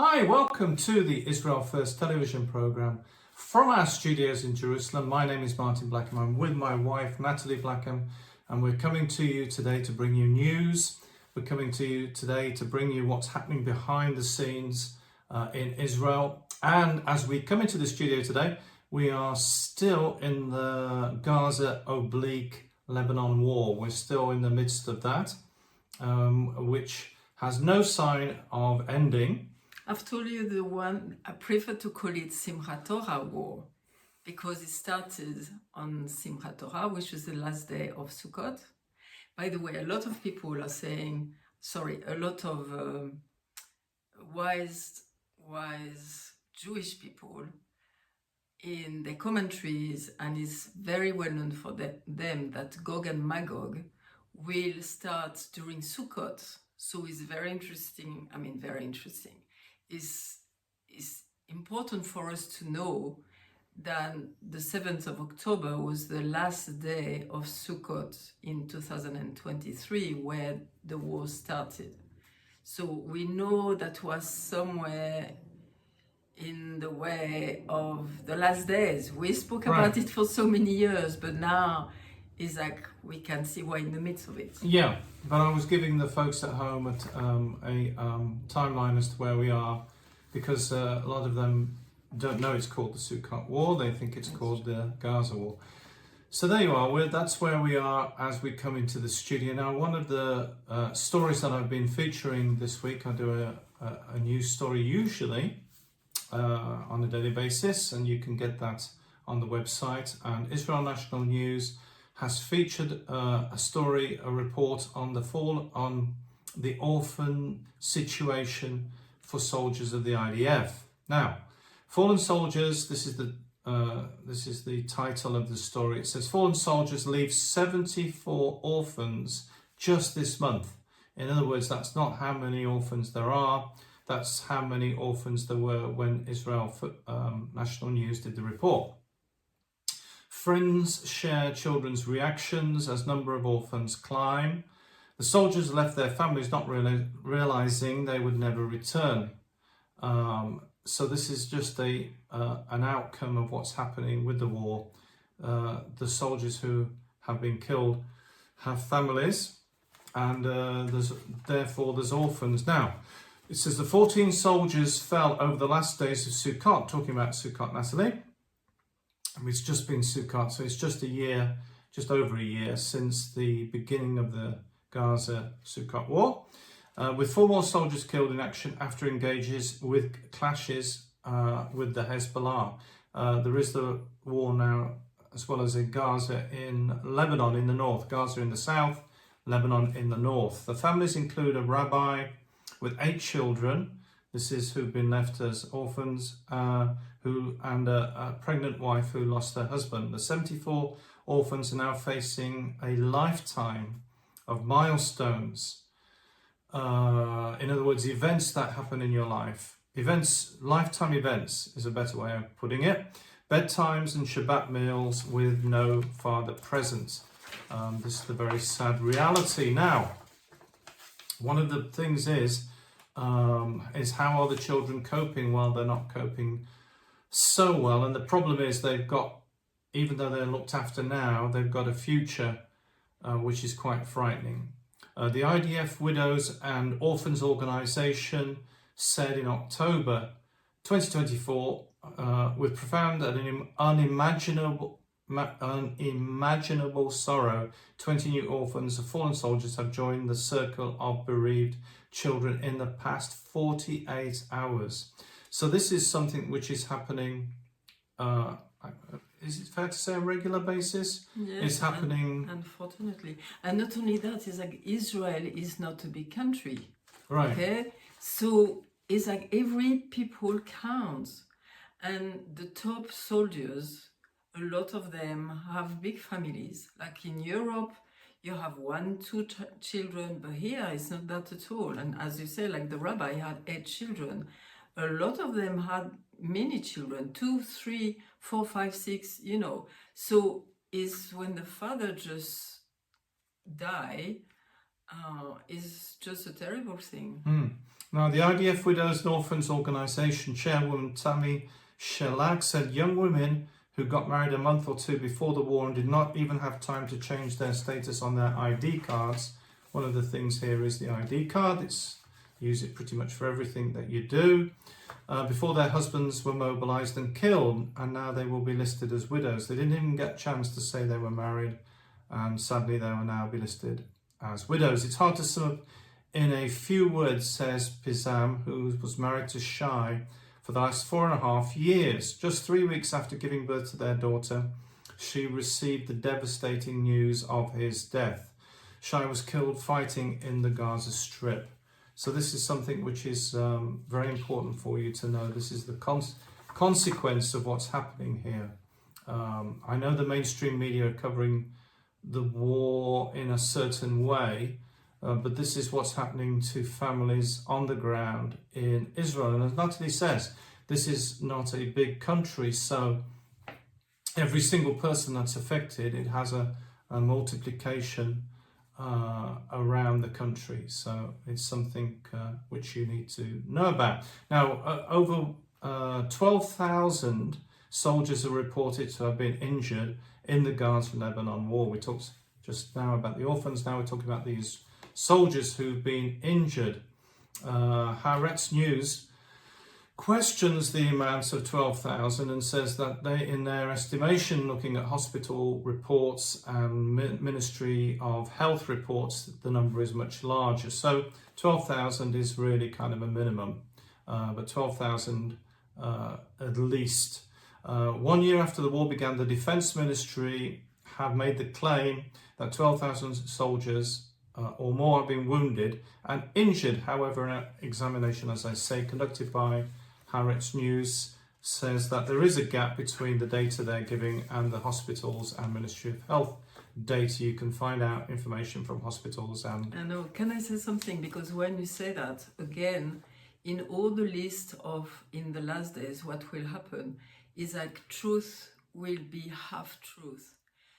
Hi, welcome to the Israel First television program from our studios in Jerusalem. My name is Martin Blackham. I'm with my wife, Nathalie Blackham, and we're coming to you today to bring you news. We're coming to you today to bring you what's happening behind the scenes in Israel. And as we come into the studio today, we are still in the Gaza oblique Lebanon war. We're still in the midst of that, which has no sign of ending. I've told you the one, I prefer to call it Simchat Torah War because it started on Simchat Torah, which is the last day of Sukkot. By the way, a lot of people are saying, a lot of wise Jewish people in their commentaries, and it's very well known for them that Gog and Magog will start during Sukkot. So it's very interesting. It's important for us to know that the 7th of October was the last day of Sukkot in 2023, where the war started. So we know that was somewhere in the way of the last days. We spoke about it for so many years, but now it's like we can see we're in the midst of it. Yeah, but I was giving the folks at home a timeline as to where we are, because a lot of them don't know it's called the Sukkot War. They think it's called the Gaza War. So there you are. That's where we are as we come into the studio. Now, one of the stories that I've been featuring this week, I do a news story usually on a daily basis, and you can get that on the website. And Israel National News has featured a report on the orphan situation for soldiers of the IDF. Now, fallen soldiers. This is the title of the story. It says fallen soldiers leave 74 orphans just this month. In other words, that's not how many orphans there are. That's how many orphans there were when Israel National News did the report. Friends share children's reactions as number of orphans climb. The soldiers left their families not realizing they would never return. So this is just an outcome of what's happening with the war. The soldiers who have been killed have families, and there's orphans. Now, it says the 14 soldiers fell over the last days of Sukkot. Talking about Sukkot, Nathalie. It's just been Sukkot, so it's just over a year since the beginning of the Gaza Sukkot war, with 4 more soldiers killed in action after engages with clashes with the Hezbollah. There is the war now, as well as in Gaza in Lebanon in the north, Gaza in the south, Lebanon in the north. The families include a rabbi with 8 children. This is who've been left as orphans, and a pregnant wife who lost her husband. The 74 orphans are now facing a lifetime of milestones. In other words, events that happen in your life. Lifetime events is a better way of putting it. Bedtimes and Shabbat meals with no father present. This is the very sad reality. Now, one of the things is how are the children coping? Well, they're not coping so well, and the problem is even though they're looked after now, they've got a future which is quite frightening. The IDF Widows and Orphans Organisation said in October 2024, with profound and unimaginable sorrow, 20 new orphans of fallen soldiers have joined the circle of bereaved children in the past 48 hours. So this is something which is happening, is it fair to say, on a regular basis? Yes, it's happening. Unfortunately. And not only that, it's like Israel is not a big country. Right. Okay? So it's like every people counts. And the top soldiers, a lot of them have big families. Like in Europe, you have 1, 2 children, but here it's not that at all. And as you say, like the rabbi had 8 children. A lot of them had many children, 2, 3, 4, 5, 6, So it's when the father just die, is just a terrible thing. Now, the IDF Widows and Orphans Organisation chairwoman Tammy Shelag said young women who got married a month or two before the war and did not even have time to change their status on their ID cards. One of the things here is the ID card. Use it pretty much for everything that you do. Before their husbands were mobilised and killed, and now they will be listed as widows. They didn't even get a chance to say they were married, and sadly they will now be listed as widows. It's hard to sum up in a few words, says Pizam, who was married to Shai for the last 4.5 years. Just 3 weeks after giving birth to their daughter, she received the devastating news of his death. Shai was killed fighting in the Gaza Strip. So this is something which is very important for you to know. This is the consequence of what's happening here. I know the mainstream media are covering the war in a certain way, but this is what's happening to families on the ground in Israel. And as Nathalie says, this is not a big country, so every single person that's affected, it has a multiplication around the country. So it's something which you need to know about. Now, over 12,000 soldiers are reported to have been injured in the Gaza-Lebanon war. We talked just now about the orphans, now we're talking about these soldiers who've been injured. Haaretz News questions the amount of 12,000 and says that they, in their estimation, looking at hospital reports and Ministry of Health reports, the number is much larger. So 12,000 is really kind of a minimum, but 12,000 at least. 1 year after the war began, the Defence Ministry have made the claim that 12,000 soldiers or more have been wounded and injured. However, an examination, as I say, conducted by Haaretz News says that there is a gap between the data they're giving and the hospitals and Ministry of Health data. You can find out information from hospitals and... I know. Can I say something? Because when you say that, again, in all the list of in the last days, what will happen is like truth will be half truth.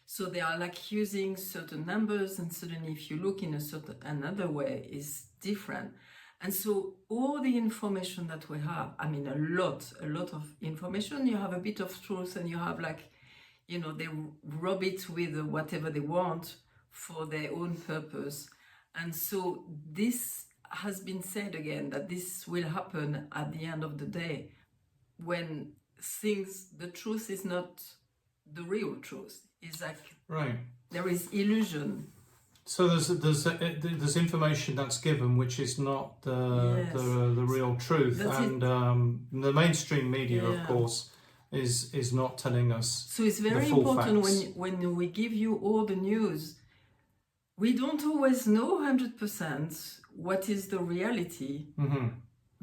So they are like using certain numbers, and suddenly if you look in another way, is different. And so all the information that we have, I mean, a lot of information, you have a bit of truth and you have like, you know, they rub it with whatever they want for their own purpose. And so this has been said again, that this will happen at the end of the day when the truth is not the real truth. It's like, right, there is illusion. So there's information that's given which is not the real truth, and the mainstream media, of course, is not telling us. So it's very important when we give you all the news, we don't always know 100% what is the reality,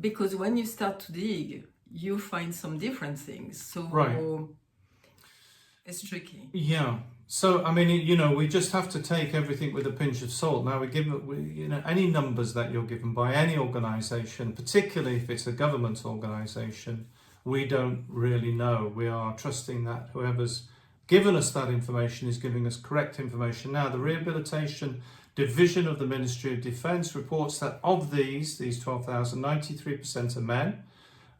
because when you start to dig, you find some different things. So it's tricky. Yeah. So, I mean, you know, we just have to take everything with a pinch of salt. Now, you know, any numbers that you're given by any organisation, particularly if it's a government organisation, we don't really know. We are trusting that whoever's given us that information is giving us correct information. Now, the Rehabilitation Division of the Ministry of Defence reports that of these 12,000, 93% are men,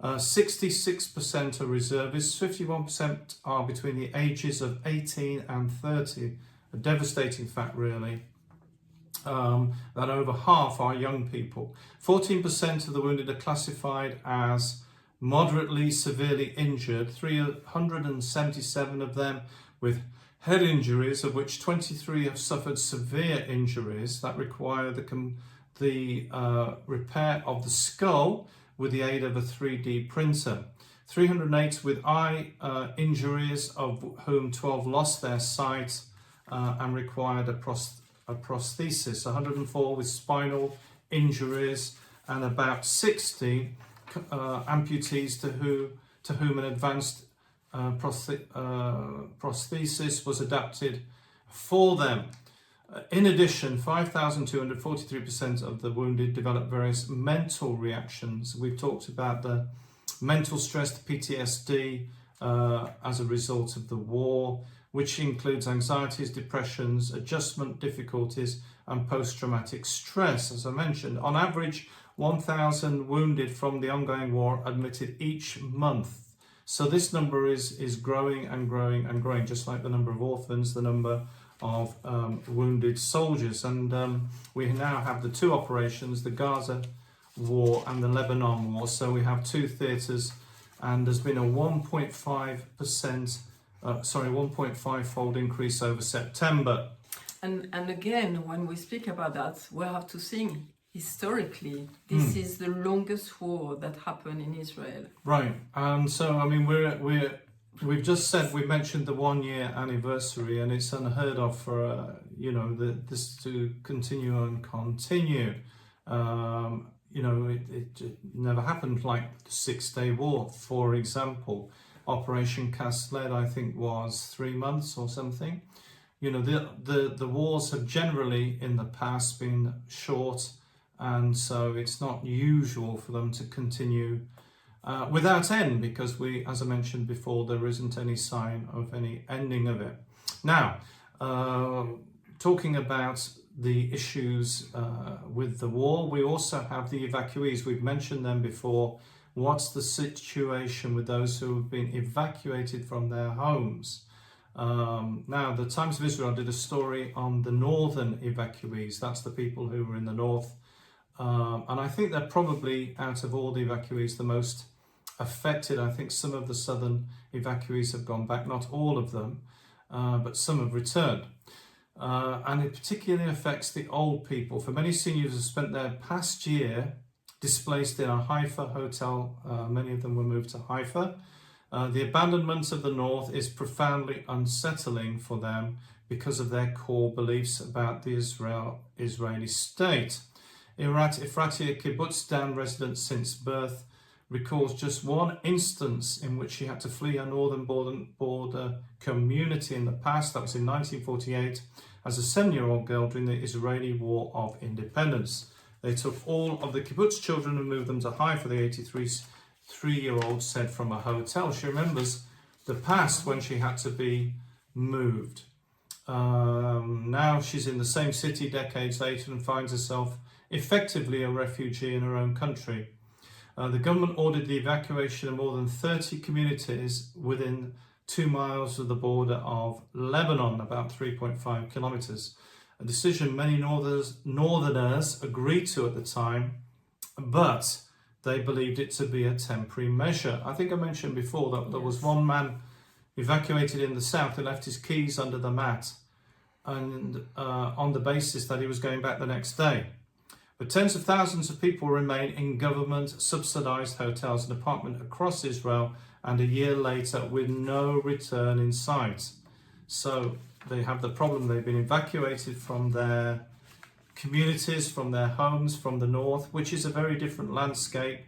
66% are reservists, 51% are between the ages of 18 and 30. A devastating fact, really, that over half are young people. 14% of the wounded are classified as moderately severely injured, 377 of them with head injuries, of which 23 have suffered severe injuries that require the repair of the skull with the aid of a 3D printer. 308 with eye injuries, of whom 12 lost their sight and required a prosthesis. 104 with spinal injuries, and about 60 amputees to whom an advanced prosthesis was adapted for them. In addition, 5,243% of the wounded developed various mental reactions. We've talked about the mental stress, the PTSD, as a result of the war. which includes anxieties, depressions, adjustment difficulties, and post-traumatic stress. As I mentioned, on average, 1,000 wounded from the ongoing war admitted each month. So this number is growing and growing and growing, just like the number of orphans, the number of wounded soldiers. And we now have the two operations, the Gaza war and the Lebanon war. So we have two theatres, and there's been a 1.5-fold increase over September. And again, when we speak about that, we have to think historically, this is the longest war that happened in Israel. Right, and so I mean we've just said, we mentioned the 1 year anniversary, and it's unheard of for this to continue and continue. It never happened, like the 6-day war, for example. Operation Cast Lead, I think, was 3 months or something. The wars have generally in the past been short, and so it's not usual for them to continue without end, because as I mentioned before, there isn't any sign of any ending of it. Now, talking about the issues with the war, we also have the evacuees. We've mentioned them before. What's the situation with those who have been evacuated from their homes? Now, the Times of Israel did a story on the northern evacuees. That's the people who were in the north. And I think they're probably, out of all the evacuees, the most affected. I think some of the southern evacuees have gone back, not all of them, but some have returned. And it particularly affects the old people. For many seniors have spent their past year displaced in a Haifa hotel. Many of them were moved to Haifa. The abandonment of the north is profoundly unsettling for them because of their core beliefs about the Israeli state. Efrati, a kibbutz Dan resident since birth, recalls just one instance in which she had to flee a northern border community in the past. That was in 1948, as a 7-year-old girl during the Israeli War of Independence. They took all of the kibbutz children and moved them to Haifa, the 83-year-old said from a hotel. She remembers the past when she had to be moved. Now she's in the same city decades later and finds herself effectively a refugee in her own country. The government ordered the evacuation of more than 30 communities within 2 miles of the border of Lebanon, about 3.5 kilometers. A decision many northerners agreed to at the time, but they believed it to be a temporary measure. I think I mentioned before that there was one man evacuated in the south who left his keys under the mat, and on the basis that he was going back the next day. But tens of thousands of people remain in government-subsidized hotels and apartments across Israel, and a year later with no return in sight. So they have the problem. They've been evacuated from their communities, from their homes, from the north, which is a very different landscape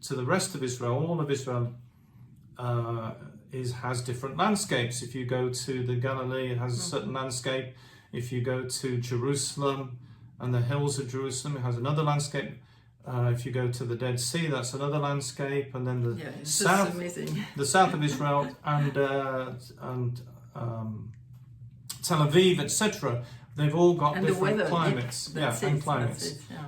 to the rest of Israel. All of Israel has different landscapes. If you go to the Galilee, it has a certain landscape. If you go to Jerusalem and the hills of Jerusalem, it has another landscape. If you go to the Dead Sea, that's another landscape. And then the south of Israel and Tel Aviv, etc. They've all got different climates.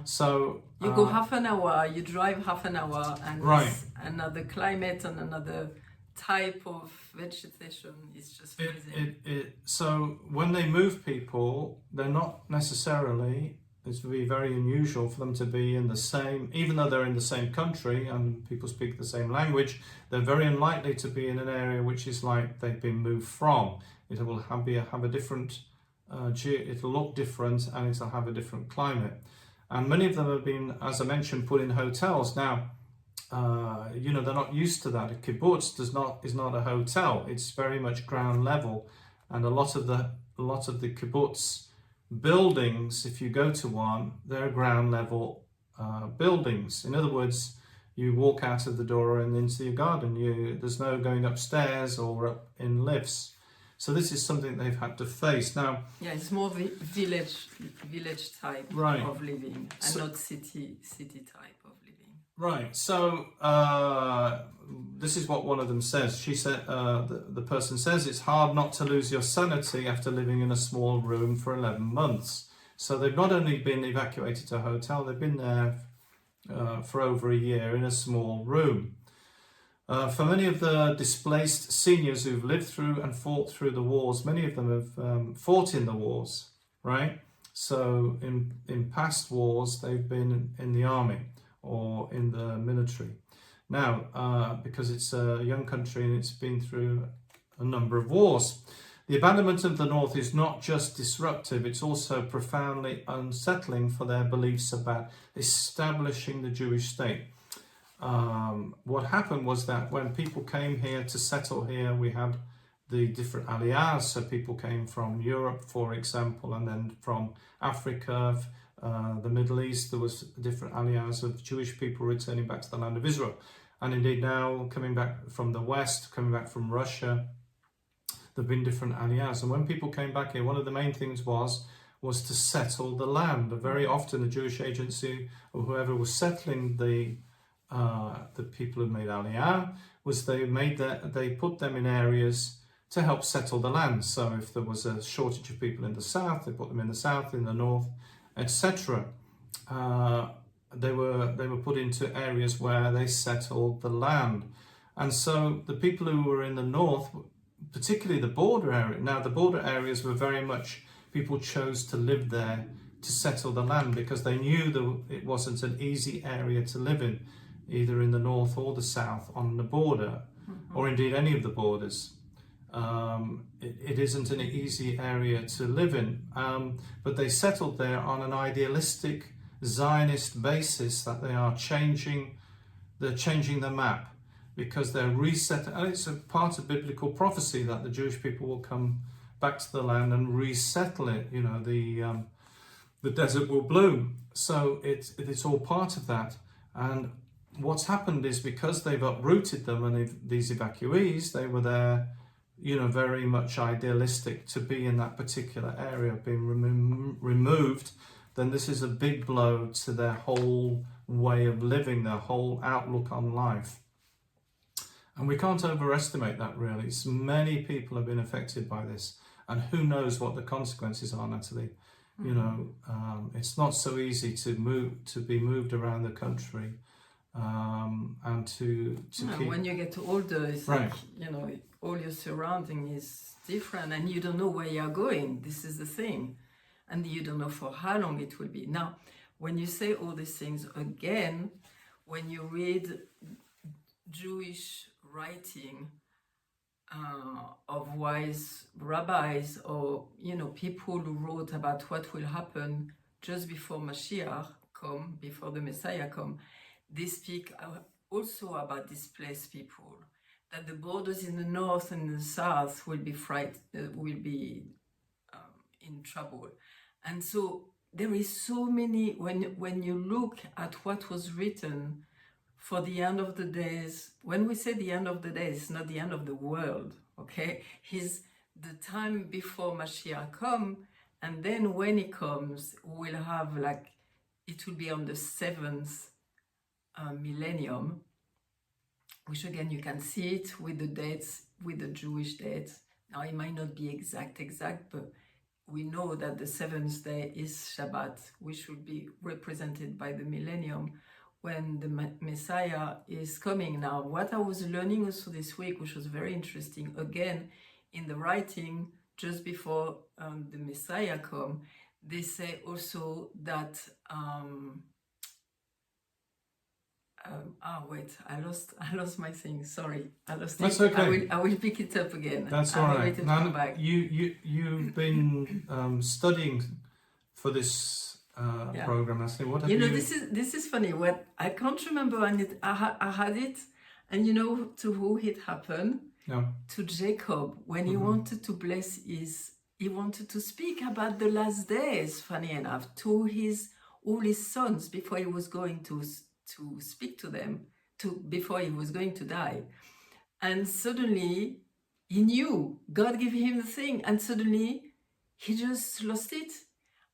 So you go half an hour, you drive half an hour, and it's another climate and another type of vegetation. Is just freezing. So when they move people, they're not necessarily, it's very unusual for them to be in the same, even though they're in the same country and people speak the same language, they're very unlikely to be in an area which is like they've been moved from. It will have a different, it'll look different, and it'll have a different climate. And many of them have been, as I mentioned, put in hotels. Now, they're not used to that. A kibbutz is not a hotel. It's very much ground level, and a lot of the kibbutz buildings, if you go to one, they're ground level buildings. In other words, you walk out of the door and into your garden. There's no going upstairs or up in lifts. So this is something they've had to face. Now, it's more village type of living, and not city type of living. Right. So this is what one of them says. She said, the person says, it's hard not to lose your sanity after living in a small room for 11 months. So they've not only been evacuated to a hotel, they've been there for over a year in a small room. For many of the displaced seniors who've lived through and fought through the wars, many of them have fought in the wars, right? So in past wars, they've been in the army or in the military. Now, because it's a young country and it's been through a number of wars, the abandonment of the North is not just disruptive, it's also profoundly unsettling for their beliefs about establishing the Jewish state. What happened was that when people came here to settle here, we had the different aliyahs. So people came from Europe, for example, and then from Africa, the Middle East. There was different aliyahs of Jewish people returning back to the land of Israel. And indeed now coming back from the West, coming back from Russia, there have been different aliyahs. And when people came back here, one of the main things was to settle the land. Very often the Jewish agency or whoever was settling the people who made aliyah was they put them in areas to help settle the land. So if there was a shortage of people in the south, they put them in the south, in the north, etc. They were put into areas where they settled the land. And so the people who were in the north, particularly the border area, now the border areas were very much, people chose to live there to settle the land because they knew that it wasn't an easy area to live in, either in the north or the south on the border, or indeed any of the borders. It isn't an easy area to live in, but they settled there on an idealistic Zionist basis that they're changing the map because they're resetting, and it's a part of biblical prophecy that the Jewish people will come back to the land and resettle it. You know, the desert will bloom. So it's all part of that. And what's happened is because they've uprooted them and these evacuees, they were there, you know, very much idealistic to be in that particular area, being removed, then this is a big blow to their whole way of living, their whole outlook on life. And we can't overestimate that, really. Many people have been affected by this, and who knows what the consequences are, Nathalie. You know, it's not so easy to be moved around the country, and to keep... When you get older, it's right. like, you know, all your surrounding is different and you don't know where you're going. This is the thing. And you don't know for how long it will be. Now, when you say all these things, again, when you read Jewish writing of wise rabbis or, you know, people who wrote about what will happen just before Mashiach come, before the Messiah come, they speak also about displaced people, that the borders in the north and the south will be in trouble. And so there is so many, when you look at what was written for the end of the days, when we say the end of the days, it's not the end of the world, okay? It's the time before Mashiach come, and then when he comes, we'll have it will be on the 7th millennium, which again, you can see it with the dates, with the Jewish dates. Now, it might not be exact, but we know that the 7th day is Shabbat, which will be represented by the millennium when the Messiah is coming. Now, what I was learning also this week, which was very interesting, again, in the writing, just before the Messiah come, they say also that I lost my thing. Sorry, I lost That's it. okay. I will pick it up again. That's all right. Now, you've been studying for this program, Nathalie. What have you? This is funny. What I can't remember, and I had it, and you know to who it happened? No. To Jacob, when he wanted to bless he wanted to speak about the last days. Funny enough, to all his sons before he was going to speak to them, before he was going to die. And suddenly he knew, God gave him the thing, and suddenly he just lost it.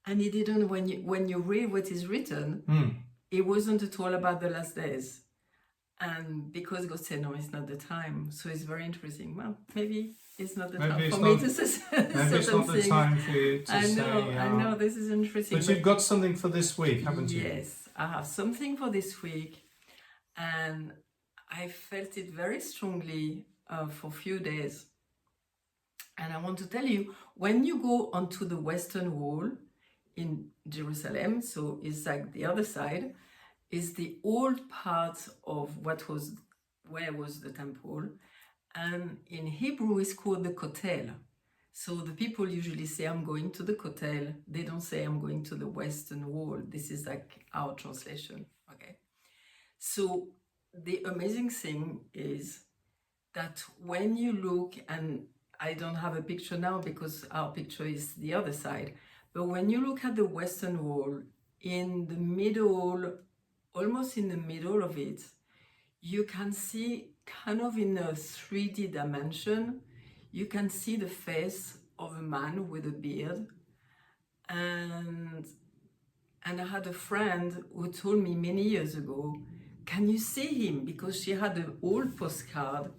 And he didn't, when you read what is written, it wasn't at all about the last days. And because God said, no, it's not the time. So it's very interesting. Well, maybe it's not the Maybe time it's for not- me to say Maybe it's not the time for you to say. I know, this is interesting. But you've got something for this week, haven't you? Yes, I have something for this week. And I felt it very strongly for a few days. And I want to tell you, when you go onto the Western Wall in Jerusalem, so it's like the other side, is the old part of where was the temple. And in Hebrew, it's called the Kotel. So the people usually say, I'm going to the Kotel. They don't say, I'm going to the Western Wall. This is like our translation, okay? So the amazing thing is that when you look, and I don't have a picture now because our picture is the other side, but when you look at the Western Wall, in the middle, almost in the middle of it, you can see kind of in a 3D dimension, you can see the face of a man with a beard. And I had a friend who told me many years ago, can you see him? Because she had an old postcard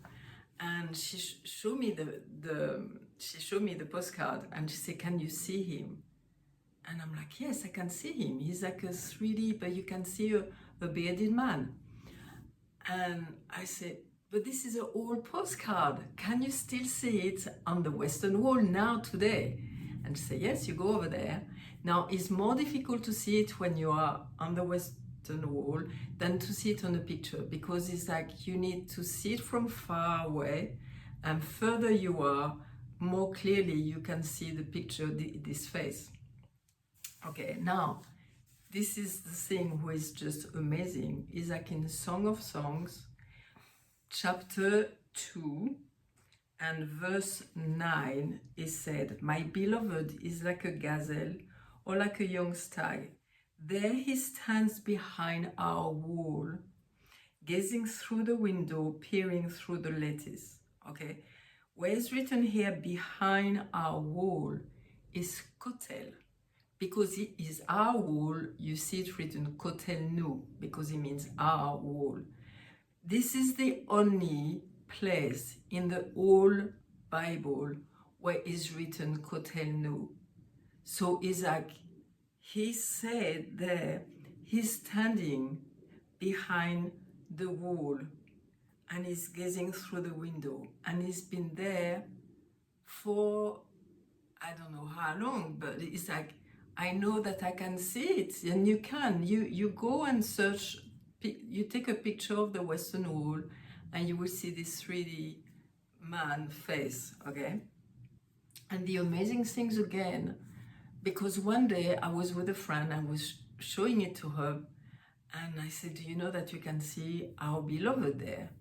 and she showed me the postcard and she said, can you see him? And I'm like, yes, I can see him. He's like a 3D, but you can see a bearded man. And I said, but this is an old postcard. Can you still see it on the Western Wall now, today? And she said, yes, you go over there. Now, it's more difficult to see it when you are on the Western Wall than to see it on a picture, because it's like you need to see it from far away, and further you are, more clearly you can see the picture, this face. Okay, now, this is the thing who is just amazing. Is like in Song of Songs, chapter 2 and verse 9, is said, my beloved is like a gazelle or like a young stag. There he stands behind our wall, gazing through the window, peering through the lattice. Okay, where is written here, behind our wall, is kotel. Because it is our wall, you see it written kotel nu, because it means our wall. This is the only place in the whole Bible where is written kotel nu. So it's like he said there, he's standing behind the wall and he's gazing through the window, and he's been there for I don't know how long, but it's like, I know that I can see it, and you can. You go and search, you take a picture of the Western Wall, and you will see this 3D man face, okay? And the amazing things again, because one day I was with a friend, I was showing it to her, and I said, do you know that you can see our beloved there?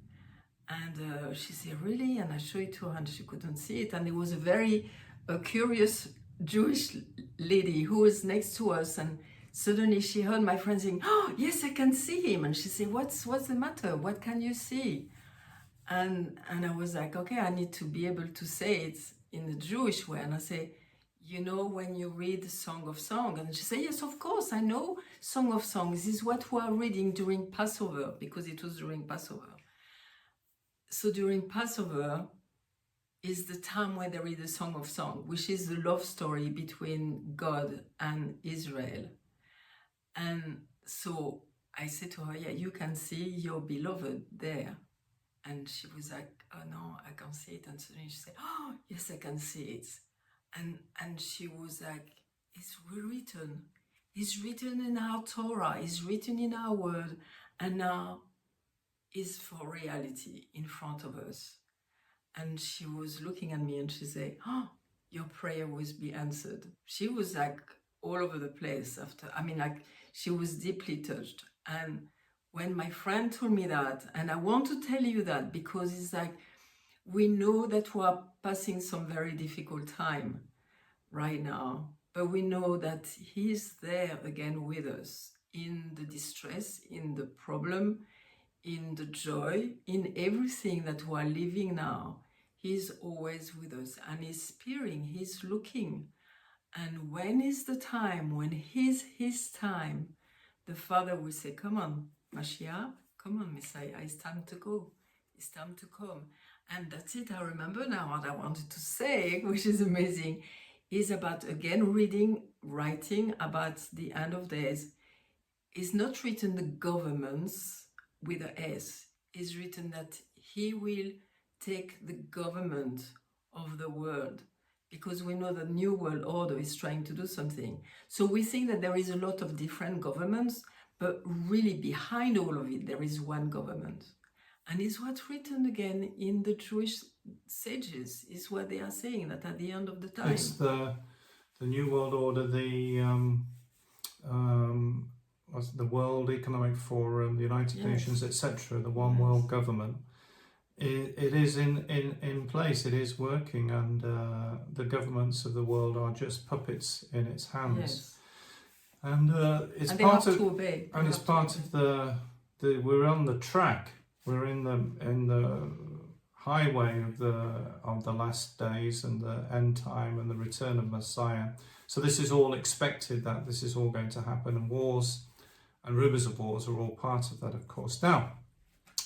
And she said, really? And I showed it to her, and she couldn't see it. And it was a curious Jewish lady who was next to us, and suddenly she heard my friend saying, oh, yes, I can see him. And she said, what's the matter? What can you see? And I was like, okay, I need to be able to say it in the Jewish way. And I say, you know, when you read the Song of Songs, and she said, yes, of course, I know Song of Songs. This is what we are reading during Passover, because it was during Passover. So during Passover is the time where they read the Song of Songs, which is the love story between God and Israel. And so I said to her, yeah, you can see your beloved there. And she was like, oh no, I can't see it. And suddenly she said, oh, yes, I can see it. And she was like, it's written. It's written in our Torah. It's written in our word. And now is for reality in front of us. And she was looking at me and she said, oh, your prayer will be answered. She was like all over the place after, like she was deeply touched. And when my friend told me that, and I want to tell you that because it's like, we know that we are passing some very difficult time right now, but we know that he's there again with us in the distress, in the problem, in the joy, in everything that we are living now. He's always with us, and he's peering, he's looking. And when is the time, when his time, the Father will say, come on, Mashiach, come on, Messiah, it's time to go. It's time to come. And that's it. I remember now what I wanted to say, which is amazing, is about, again, writing about the end of days. It's not written the governments with a S. It's written that he will take the government of the world, because we know the New World Order is trying to do something. So we think that there is a lot of different governments, but really behind all of it, there is one government. And it's what's written again in the Jewish sages, is what they are saying, that at the end of the time. It's the New World Order, the World Economic Forum, the United Nations, etc., the One World Government. It is in place, it is working, and the governments of the world are just puppets in its hands. Yes. And it's and part of to obey. and it's part of the we're on the track. We're in the highway of the last days and the end time and the return of Messiah. So this is all expected, that this is all going to happen, and wars and rumours of wars are all part of that, of course. Now,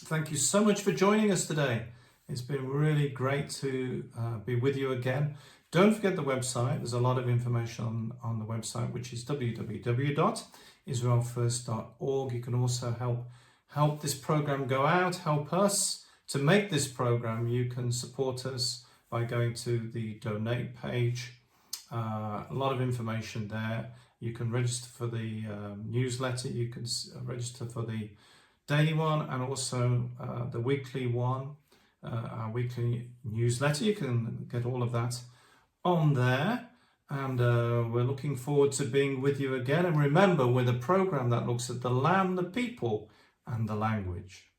thank you so much for joining us today. It's been really great to be with you again. Don't forget the website. There's a lot of information on the website, which is www.israelfirst.org. You can also help this program go out, help us to make this program. You can support us by going to the donate page. A lot of information there. You can register for the newsletter. You can register for the daily one and also the weekly one, our weekly newsletter. You can get all of that on there. And we're looking forward to being with you again. And remember, we're the program that looks at the land, the people, and the language.